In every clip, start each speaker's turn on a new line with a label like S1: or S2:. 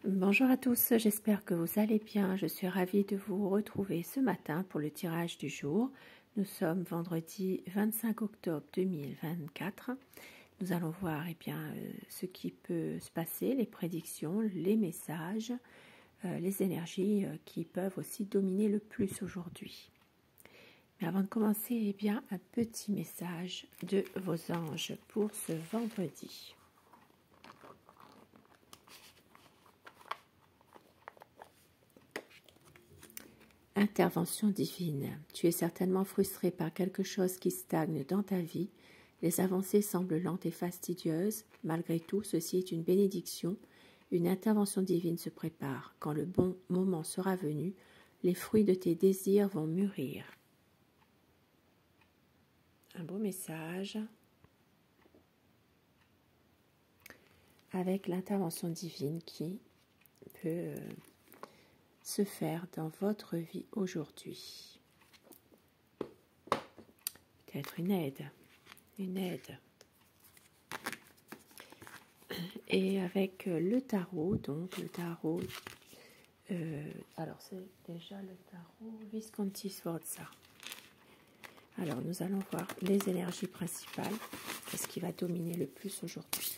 S1: Bonjour à tous, j'espère que vous allez bien. Je suis ravie de vous retrouver ce matin pour le tirage du jour. Nous sommes vendredi 25 octobre 2024. Nous allons voir ce qui peut se passer, les prédictions, les messages, les énergies qui peuvent aussi dominer le plus aujourd'hui. Mais avant de commencer, un petit message de vos anges pour ce vendredi. Intervention divine. Tu es certainement frustré par quelque chose qui stagne dans ta vie. Les avancées semblent lentes et fastidieuses. Malgré tout, ceci est une bénédiction. Une intervention divine se prépare. Quand le bon moment sera venu, les fruits de tes désirs vont mûrir. Un beau message avec l'intervention divine qui peut se faire dans votre vie aujourd'hui. Peut-être une aide. Et avec le tarot, donc le tarot, alors c'est déjà le tarot Visconti Sforza. Alors nous allons voir les énergies principales, qu'est-ce qui va dominer le plus aujourd'hui.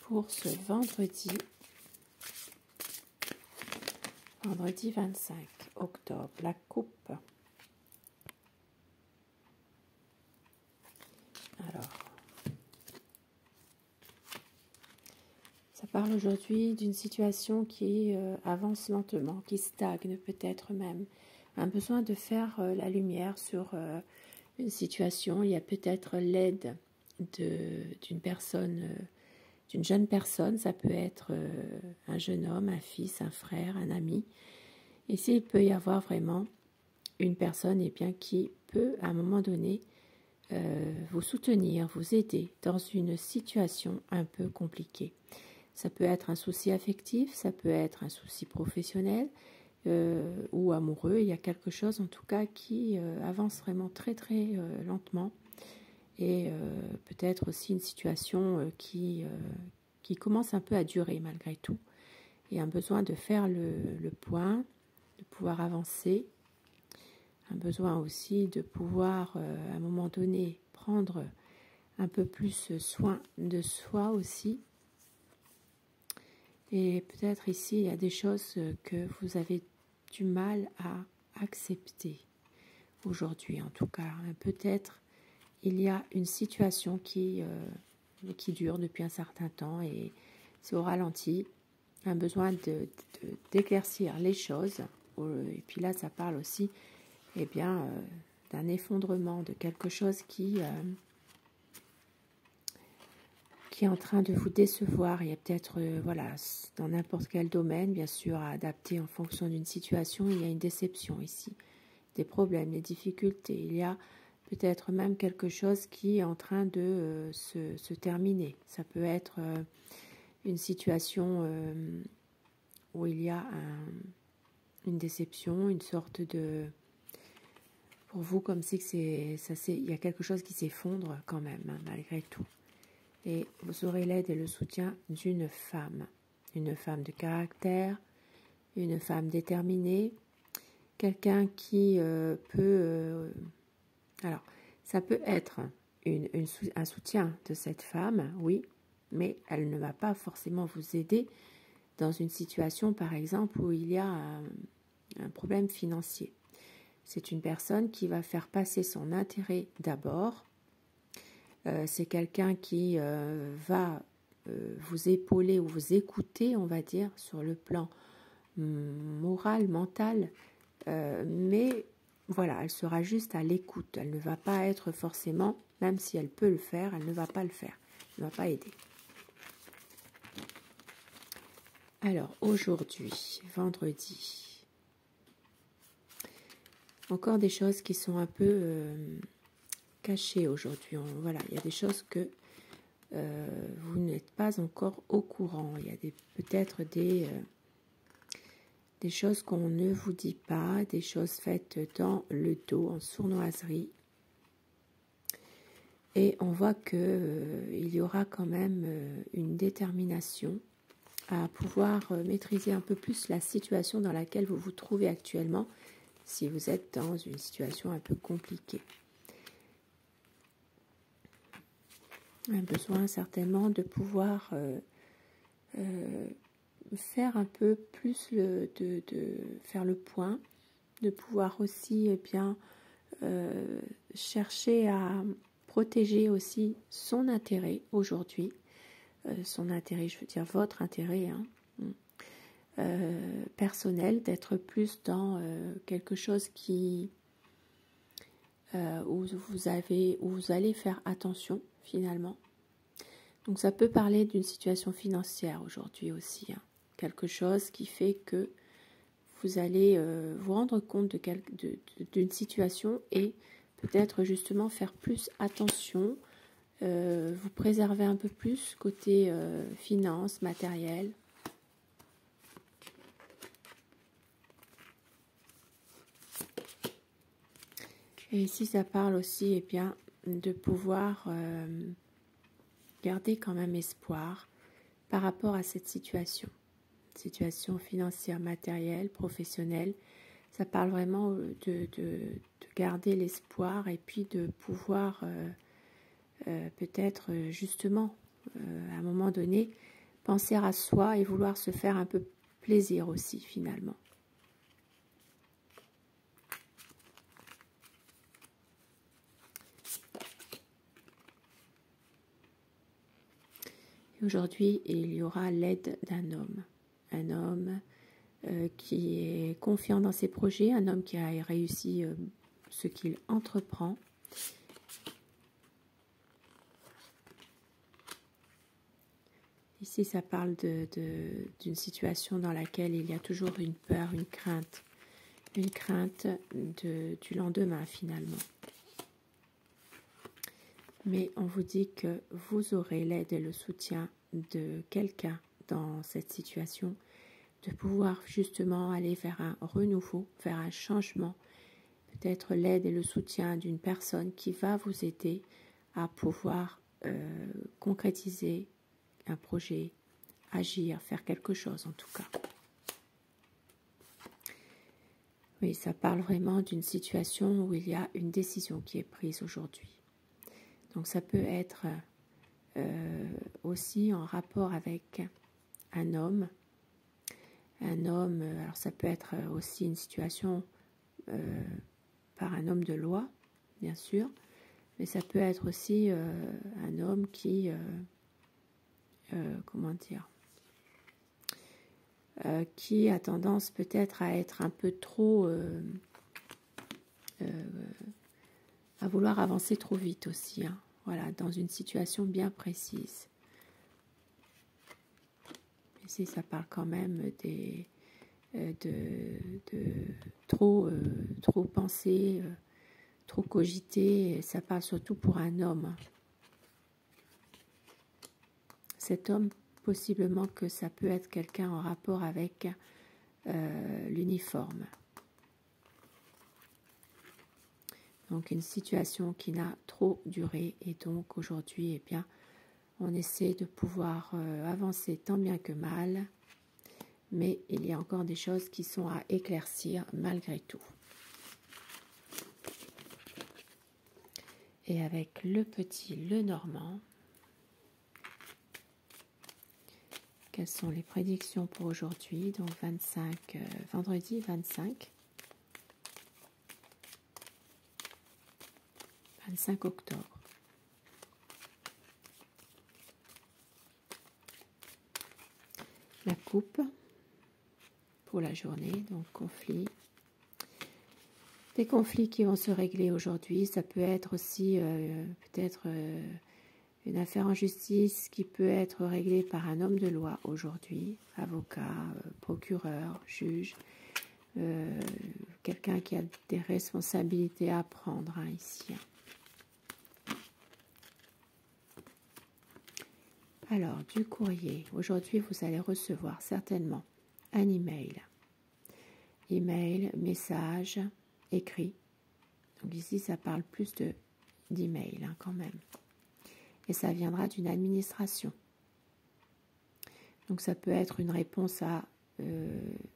S1: Pour ce vendredi 25 octobre, la coupe. Alors, ça parle aujourd'hui d'une situation qui avance lentement, qui stagne peut-être même. Un besoin de faire la lumière sur une situation. Il y a peut-être l'aide d'une personne, d'une jeune personne. Ça peut être un jeune homme, un fils, un frère, un ami. Ici, il peut y avoir vraiment une personne qui peut, à un moment donné, vous soutenir, vous aider dans une situation un peu compliquée. Ça peut être un souci affectif, ça peut être un souci professionnel ou amoureux. Il y a quelque chose en tout cas qui avance vraiment très très lentement et peut-être aussi une situation qui commence un peu à durer malgré tout. Il y a un besoin de faire le point, de pouvoir avancer, un besoin aussi de pouvoir à un moment donné prendre un peu plus soin de soi aussi. Et peut-être ici, il y a des choses que vous avez du mal à accepter aujourd'hui, en tout cas. Peut-être il y a une situation qui dure depuis un certain temps et c'est au ralenti. Un besoin d'éclaircir les choses. Et puis là, ça parle aussi d'un effondrement, de quelque chose qui est en train de vous décevoir. Il y a peut-être, dans n'importe quel domaine, bien sûr, à adapter en fonction d'une situation, il y a une déception ici, des problèmes, des difficultés. Il y a peut-être même quelque chose qui est en train de se terminer. Ça peut être une situation où il y a une déception, une sorte de... Pour vous, comme si il y a quelque chose qui s'effondre quand même, malgré tout. Et vous aurez l'aide et le soutien d'une femme de caractère, une femme déterminée, quelqu'un qui peut... alors, ça peut être un soutien de cette femme, oui, mais elle ne va pas forcément vous aider dans une situation, par exemple, où il y a un problème financier. C'est une personne qui va faire passer son intérêt d'abord. C'est quelqu'un qui va vous épauler ou vous écouter, on va dire, sur le plan moral, mental. Mais voilà, elle sera juste à l'écoute. Elle ne va pas être forcément, même si elle peut le faire, elle ne va pas le faire. Elle ne va pas aider. Alors, aujourd'hui, vendredi, encore des choses qui sont un peu cachées aujourd'hui. Voilà, il y a des choses que vous n'êtes pas encore au courant. Il y a peut-être des choses qu'on ne vous dit pas, des choses faites dans le dos, en sournoiserie. Et on voit qu'il y aura quand même une détermination à pouvoir maîtriser un peu plus la situation dans laquelle vous vous trouvez actuellement, si vous êtes dans une situation un peu compliquée. Un besoin certainement de pouvoir faire un peu plus de faire le point, de pouvoir aussi bien chercher à protéger aussi son intérêt aujourd'hui, son intérêt, je veux dire votre intérêt personnel, d'être plus dans quelque chose qui où vous allez faire attention finalement. Donc ça peut parler d'une situation financière aujourd'hui aussi, quelque chose qui fait que vous allez vous rendre compte d'une situation et peut-être justement faire plus attention, vous préserver un peu plus côté finance, matériel. Et ici ça parle aussi bien, de pouvoir garder quand même espoir par rapport à cette situation financière, matérielle, professionnelle. Ça parle vraiment de garder l'espoir et puis de pouvoir peut-être justement à un moment donné penser à soi et vouloir se faire un peu plaisir aussi finalement. Aujourd'hui, il y aura l'aide d'un homme. Un homme qui est confiant dans ses projets, un homme qui a réussi ce qu'il entreprend. Ici, ça parle d'une situation dans laquelle il y a toujours une peur, une crainte du lendemain finalement. Mais on vous dit que vous aurez l'aide et le soutien de quelqu'un dans cette situation, de pouvoir justement aller vers un renouveau, vers un changement, peut-être l'aide et le soutien d'une personne qui va vous aider à pouvoir concrétiser un projet, agir, faire quelque chose en tout cas. Oui, ça parle vraiment d'une situation où il y a une décision qui est prise aujourd'hui. Donc ça peut être aussi en rapport avec un homme. Alors ça peut être aussi une situation par un homme de loi, bien sûr, mais ça peut être aussi un homme qui, comment dire, qui a tendance peut-être à être un peu trop, à vouloir avancer trop vite aussi, voilà, dans une situation bien précise. Ici, ça parle quand même de trop penser, trop cogiter. Ça parle surtout pour un homme. Cet homme, possiblement que ça peut être quelqu'un en rapport avec l'uniforme. Donc une situation qui n'a trop duré et donc aujourd'hui, eh bien, on essaie de pouvoir avancer tant bien que mal, mais il y a encore des choses qui sont à éclaircir malgré tout. Et avec le petit Lenormand, quelles sont les prédictions pour aujourd'hui? Donc vendredi 25 octobre. La coupe pour la journée, donc conflit. Des conflits qui vont se régler aujourd'hui. Ça peut être aussi peut-être une affaire en justice qui peut être réglée par un homme de loi aujourd'hui, avocat, procureur, juge, quelqu'un qui a des responsabilités à prendre ici. Alors, du courrier. Aujourd'hui, vous allez recevoir certainement un email. Email, message, écrit. Donc ici, ça parle plus d'email quand même. et ça viendra d'une administration. Donc ça peut être une réponse à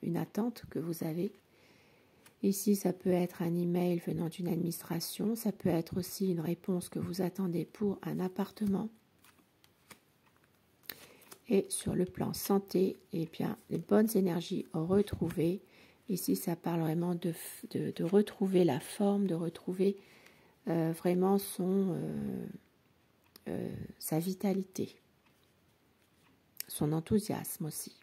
S1: une attente que vous avez. Ici, ça peut être un email venant d'une administration, ça peut être aussi une réponse que vous attendez pour un appartement. Et sur le plan santé, eh bien, les bonnes énergies retrouvées. Ici, ça parle vraiment de retrouver la forme, de retrouver vraiment sa vitalité, son enthousiasme aussi.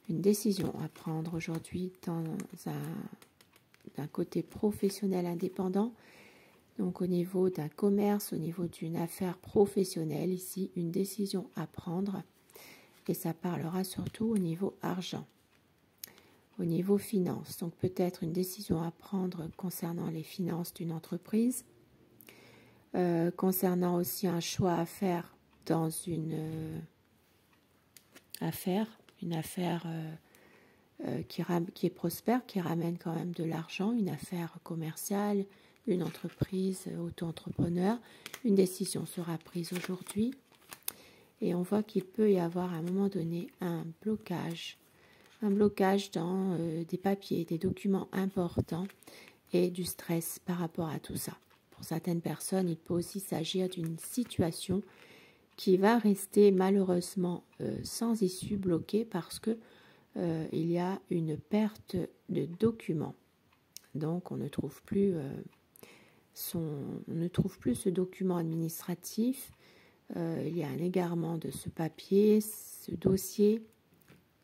S1: Une décision à prendre aujourd'hui d'un côté professionnel indépendant, donc au niveau d'un commerce, au niveau d'une affaire professionnelle, ici une décision à prendre, et ça parlera surtout au niveau argent, au niveau finance, donc peut-être une décision à prendre concernant les finances d'une entreprise, concernant aussi un choix à faire dans une affaire qui est prospère, qui ramène quand même de l'argent, une affaire commerciale, une entreprise, auto-entrepreneur. Une décision sera prise aujourd'hui et on voit qu'il peut y avoir à un moment donné un blocage dans des papiers, des documents importants et du stress par rapport à tout ça. Pour certaines personnes, il peut aussi s'agir d'une situation qui va rester malheureusement sans issue, bloquée parce que il y a une perte de documents. Donc on ne trouve plus ce document administratif. Il y a un égarement de ce papier, ce dossier.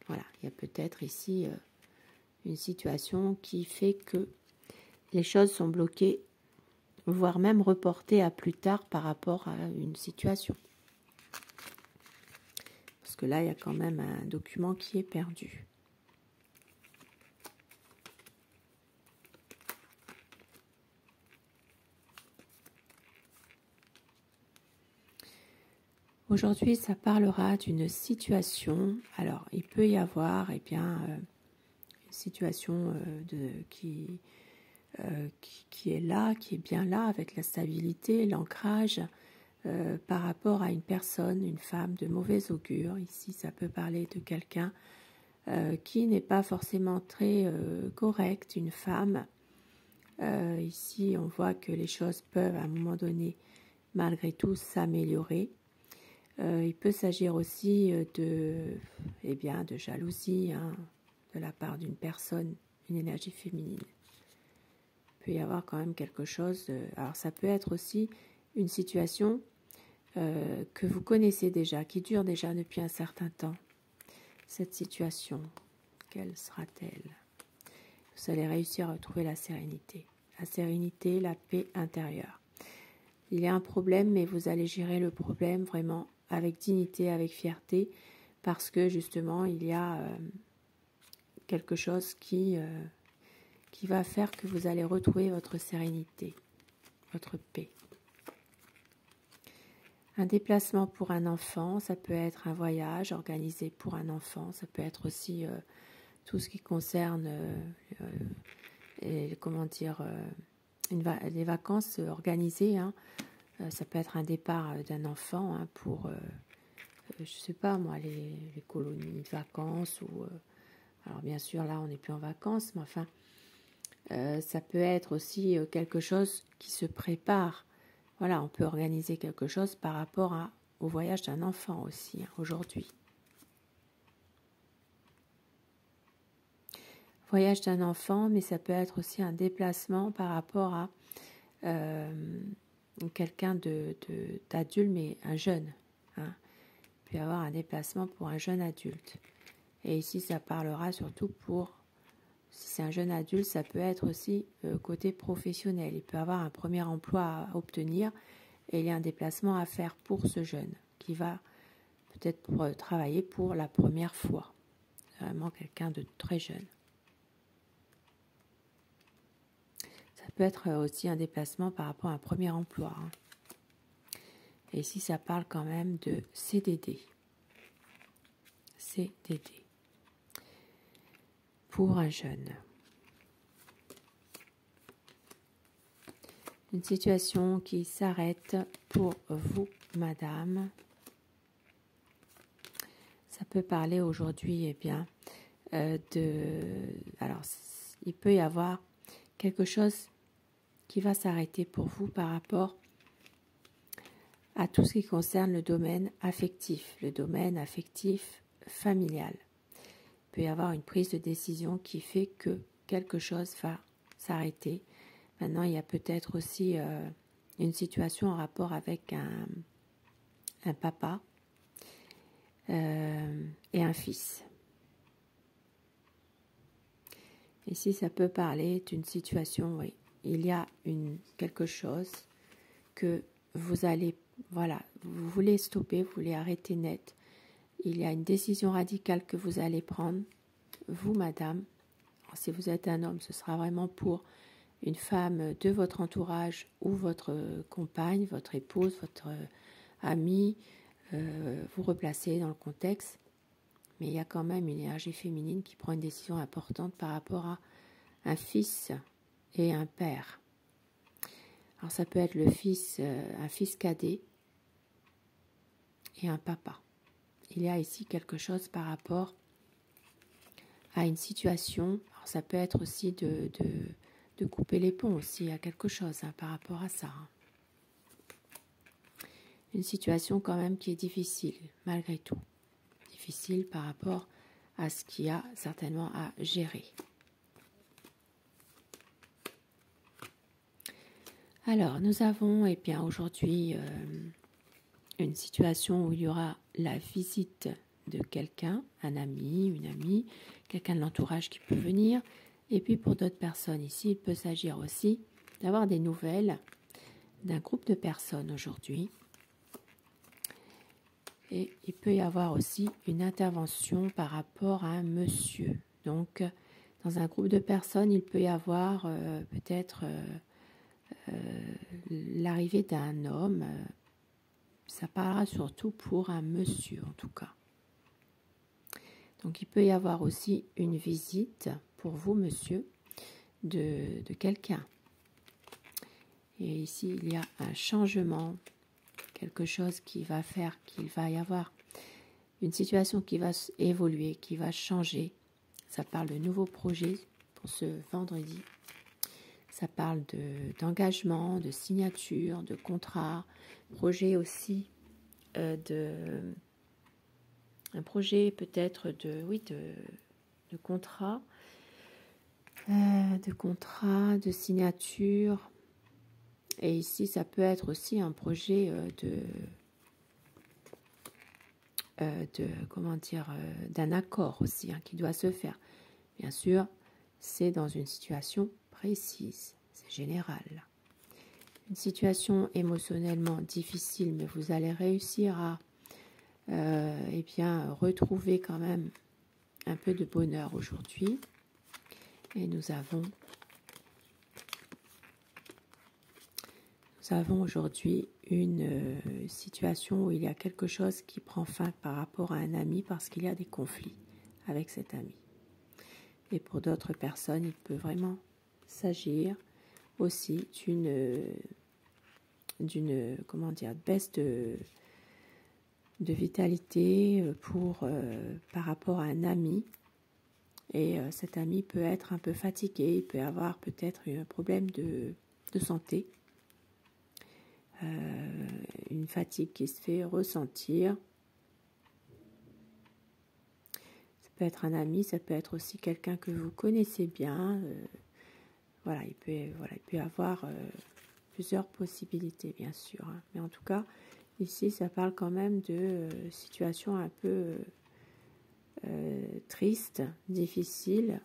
S1: Voilà, il y a peut-être ici une situation qui fait que les choses sont bloquées, voire même reportées à plus tard par rapport à une situation. Parce que là, il y a quand même un document qui est perdu. Aujourd'hui, ça parlera d'une situation. Alors, il peut y avoir une situation qui est là, qui est bien là, avec la stabilité, l'ancrage, par rapport à une personne, une femme de mauvais augure. Ici, ça peut parler de quelqu'un qui n'est pas forcément très correct, une femme. Ici, on voit que les choses peuvent, à un moment donné, malgré tout, s'améliorer. Il peut s'agir aussi de jalousie de la part d'une personne, une énergie féminine. Il peut y avoir quand même quelque chose. Alors ça peut être aussi une situation que vous connaissez déjà, qui dure déjà depuis un certain temps. Cette situation, quelle sera-t-elle? Vous allez réussir à retrouver la sérénité, la paix intérieure. Il y a un problème, mais vous allez gérer le problème vraiment avec dignité, avec fierté, parce que justement, il y a quelque chose qui va faire que vous allez retrouver votre sérénité, votre paix. Un déplacement pour un enfant, ça peut être un voyage organisé pour un enfant, ça peut être aussi tout ce qui concerne les vacances organisées. Ça peut être un départ d'un enfant pour, je ne sais pas moi, les colonies de vacances. Alors bien sûr, là, on n'est plus en vacances, mais enfin, ça peut être aussi quelque chose qui se prépare. Voilà, on peut organiser quelque chose par rapport au voyage d'un enfant aussi, aujourd'hui. Voyage d'un enfant, mais ça peut être aussi un déplacement par rapport à quelqu'un d'adulte, mais un jeune. Il peut y avoir un déplacement pour un jeune adulte. Et ici, ça parlera surtout si c'est un jeune adulte, ça peut être aussi côté professionnel. Il peut avoir un premier emploi à obtenir et il y a un déplacement à faire pour ce jeune qui va peut-être travailler pour la première fois. C'est vraiment quelqu'un de très jeune. Ça peut être aussi un déplacement par rapport à un premier emploi. Et ici, ça parle quand même de CDD. CDD. Pour un jeune. Une situation qui s'arrête pour vous, madame. Ça peut parler aujourd'hui, eh bien, alors, il peut y avoir quelque chose qui va s'arrêter pour vous par rapport à tout ce qui concerne le domaine affectif familial. Il peut y avoir une prise de décision qui fait que quelque chose va s'arrêter. Maintenant, il y a peut-être aussi une situation en rapport avec un papa et un fils. Ici, ça peut parler d'une situation, oui. Il y a quelque chose que vous allez, voilà, vous voulez stopper, vous voulez arrêter net. Il y a une décision radicale que vous allez prendre, vous, madame. Alors, si vous êtes un homme, ce sera vraiment pour une femme de votre entourage ou votre compagne, votre épouse, votre amie. Vous replacez dans le contexte. Mais il y a quand même une énergie féminine qui prend une décision importante par rapport à un fils et un père. Alors ça peut être le fils, un fils cadet et un papa. Il y a ici quelque chose par rapport à une situation. Alors ça peut être aussi de couper les ponts aussi. Il y a quelque chose par rapport à ça. Une situation quand même qui est difficile, malgré tout. Difficile par rapport à ce qu'il y a certainement à gérer. Alors, nous avons bien aujourd'hui une situation où il y aura la visite de quelqu'un, un ami, une amie, quelqu'un de l'entourage qui peut venir. Et puis pour d'autres personnes ici, il peut s'agir aussi d'avoir des nouvelles d'un groupe de personnes aujourd'hui. Et il peut y avoir aussi une intervention par rapport à un monsieur. Donc, dans un groupe de personnes, il peut y avoir peut-être l'arrivée d'un homme. Ça parlera surtout pour un monsieur, en tout cas. Donc, il peut y avoir aussi une visite pour vous, monsieur, de quelqu'un. Et ici, il y a un changement, quelque chose qui va faire qu'il va y avoir une situation qui va évoluer, qui va changer. Ça parle de nouveaux projets pour ce vendredi. Ça parle d'engagement, de signature, de contrat, projet aussi un projet peut-être de contrat, de signature. Et ici, ça peut être aussi un projet d'un accord aussi qui doit se faire. Bien sûr, c'est dans une situation précise, c'est général. Une situation émotionnellement difficile, mais vous allez réussir à retrouver quand même un peu de bonheur aujourd'hui. Et nous avons aujourd'hui une situation où il y a quelque chose qui prend fin par rapport à un ami parce qu'il y a des conflits avec cet ami. Et pour d'autres personnes, il peut vraiment s'agir aussi d'une baisse de vitalité par rapport à un ami. Et cet ami peut être un peu fatigué, il peut avoir peut-être un problème de santé. Une fatigue qui se fait ressentir. Ça peut être un ami, ça peut être aussi quelqu'un que vous connaissez bien. Il peut y avoir plusieurs possibilités, bien sûr. Mais en tout cas, ici, ça parle quand même de situation un peu triste, difficile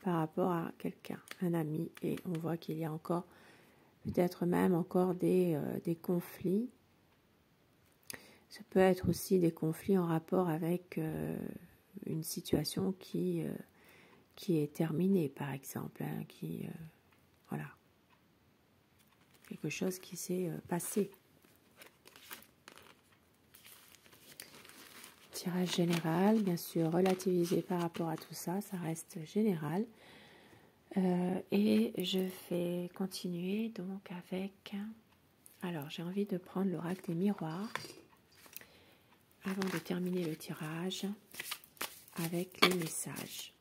S1: par rapport à quelqu'un, un ami. Et on voit qu'il y a encore peut-être même encore des conflits. Ça peut être aussi des conflits en rapport avec une situation qui est terminée, par exemple. Quelque chose qui s'est passé. Tirage général, bien sûr, relativisé par rapport à tout ça, ça reste général. Et je vais continuer donc avec... Alors, j'ai envie de prendre l'oracle des miroirs avant de terminer le tirage avec les messages.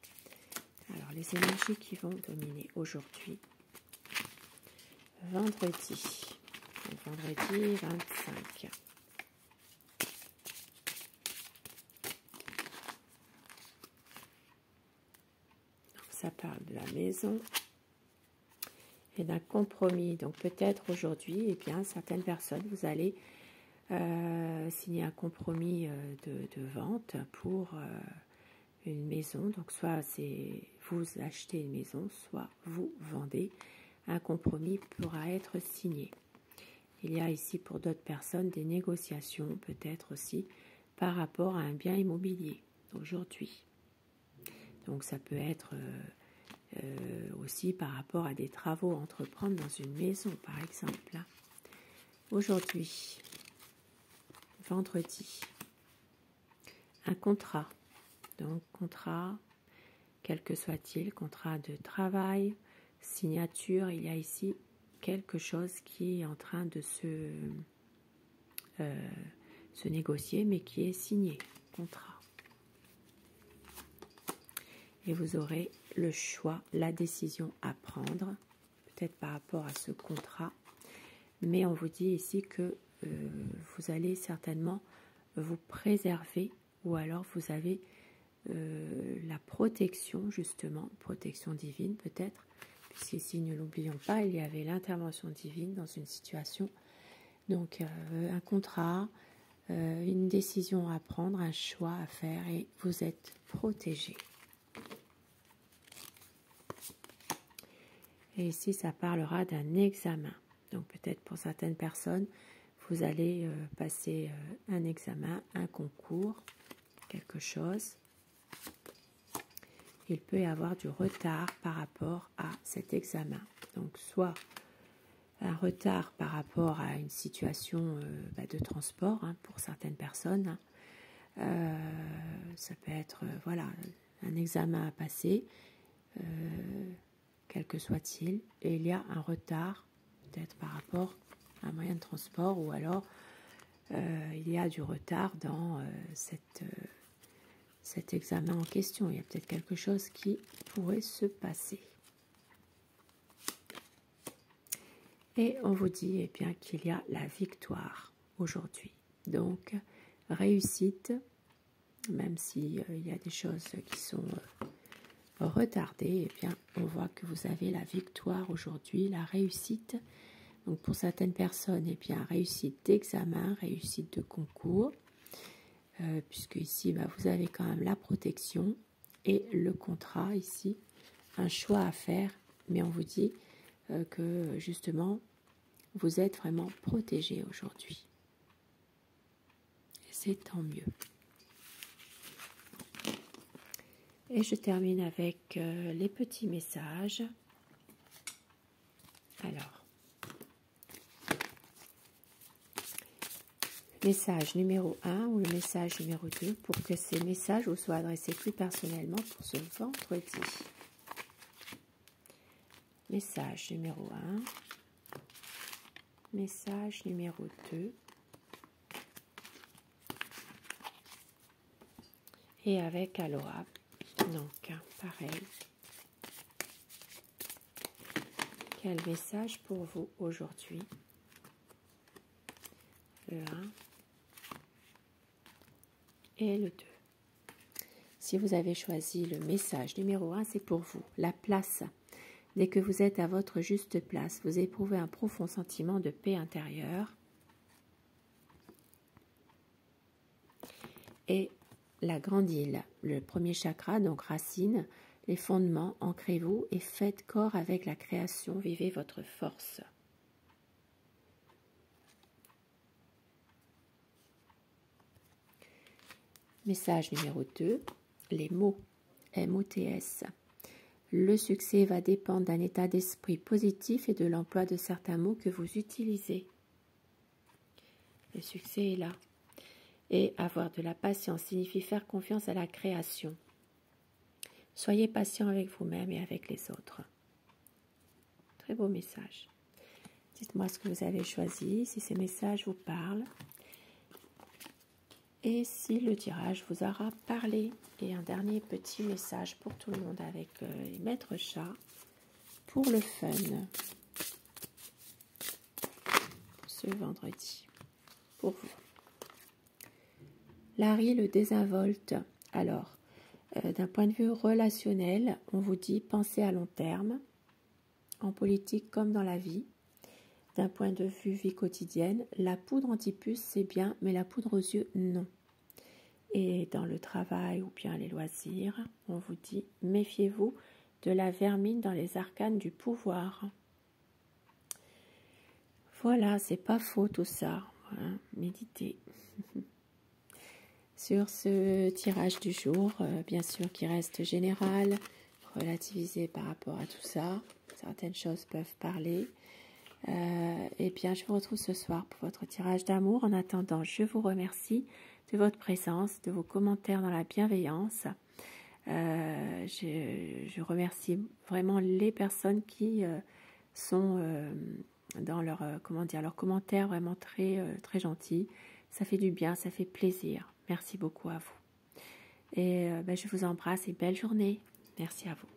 S1: Alors, les énergies qui vont dominer aujourd'hui, vendredi 25. Donc, ça parle de la maison et d'un compromis. Donc, peut-être aujourd'hui, eh bien, certaines personnes, vous allez signer un compromis de vente pour une maison. Donc, soit c'est vous achetez une maison, soit vous vendez. Un compromis pourra être signé. Il y a ici pour d'autres personnes des négociations, peut-être aussi par rapport à un bien immobilier aujourd'hui. Donc, ça peut être aussi par rapport à des travaux à entreprendre dans une maison, par exemple. Aujourd'hui, vendredi, un contrat. Donc, contrat, quel que soit-il, contrat de travail, signature, il y a ici quelque chose qui est en train de se négocier, mais qui est signé, contrat. Et vous aurez le choix, la décision à prendre, peut-être par rapport à ce contrat, mais on vous dit ici que vous allez certainement vous préserver, ou alors vous avez la protection, justement, protection divine peut-être, puisqu'ici, ne l'oublions pas, il y avait l'intervention divine dans une situation. Donc, un contrat, une décision à prendre, un choix à faire, et vous êtes protégé. Et ici, ça parlera d'un examen. Donc, peut-être pour certaines personnes, vous allez passer un examen, un concours, quelque chose. Il peut y avoir du retard par rapport à cet examen. Donc, soit un retard par rapport à une situation de transport pour certaines personnes. Ça peut être voilà, un examen à passer, quel que soit-il, et il y a un retard peut-être par rapport à un moyen de transport, ou alors il y a du retard dans cet examen en question. Il y a peut-être quelque chose qui pourrait se passer. Et on vous dit eh bien qu'il y a la victoire aujourd'hui. Donc, réussite, même s'il y a des choses qui sont retardées, eh bien, on voit que vous avez la victoire aujourd'hui, la réussite. Donc, pour certaines personnes, eh bien, réussite d'examen, réussite de concours, puisque ici, vous avez quand même la protection et le contrat ici, un choix à faire, mais on vous dit que justement, vous êtes vraiment protégé aujourd'hui. Et c'est tant mieux. Et je termine avec les petits messages. Alors, message numéro 1 ou le message numéro 2 pour que ces messages vous soient adressés plus personnellement pour ce vendredi. Message numéro 1. Message numéro 2. Et avec Aloha. Donc, pareil. Quel message pour vous aujourd'hui? Le 1 et le 2. Si vous avez choisi le message numéro 1, c'est pour vous. La place. Dès que vous êtes à votre juste place, vous éprouvez un profond sentiment de paix intérieure. Et la grande île, le premier chakra, donc racine, les fondements, ancrez-vous et faites corps avec la création, vivez votre force. Message numéro 2, les mots, MOTS. Le succès va dépendre d'un état d'esprit positif et de l'emploi de certains mots que vous utilisez. Le succès est là. Et avoir de la patience signifie faire confiance à la création. Soyez patient avec vous-même et avec les autres. très beau message. Dites-moi ce que vous avez choisi, si ces messages vous parlent. Et si le tirage vous aura parlé. Et un dernier petit message pour tout le monde avec les maîtres chats pour le fun. Ce vendredi. Pour vous. Larry le désinvolte. Alors, d'un point de vue relationnel, on vous dit pensez à long terme, en politique comme dans la vie. D'un point de vue vie quotidienne, la poudre anti-puce c'est bien, mais la poudre aux yeux non. Et dans le travail ou bien les loisirs, on vous dit méfiez-vous de la vermine dans les arcanes du pouvoir. Voilà, c'est pas faux tout ça. Hein, méditez. Sur ce tirage du jour, bien sûr qui reste général, relativisé par rapport à tout ça. Certaines choses peuvent parler. Et bien, je vous retrouve ce soir pour votre tirage d'amour. En attendant, je vous remercie de votre présence, de vos commentaires dans la bienveillance. Je remercie vraiment les personnes qui sont dans leur, leurs commentaires vraiment très gentils. Ça fait du bien, ça fait plaisir. Merci beaucoup à vous. Et je vous embrasse et belle journée. Merci à vous.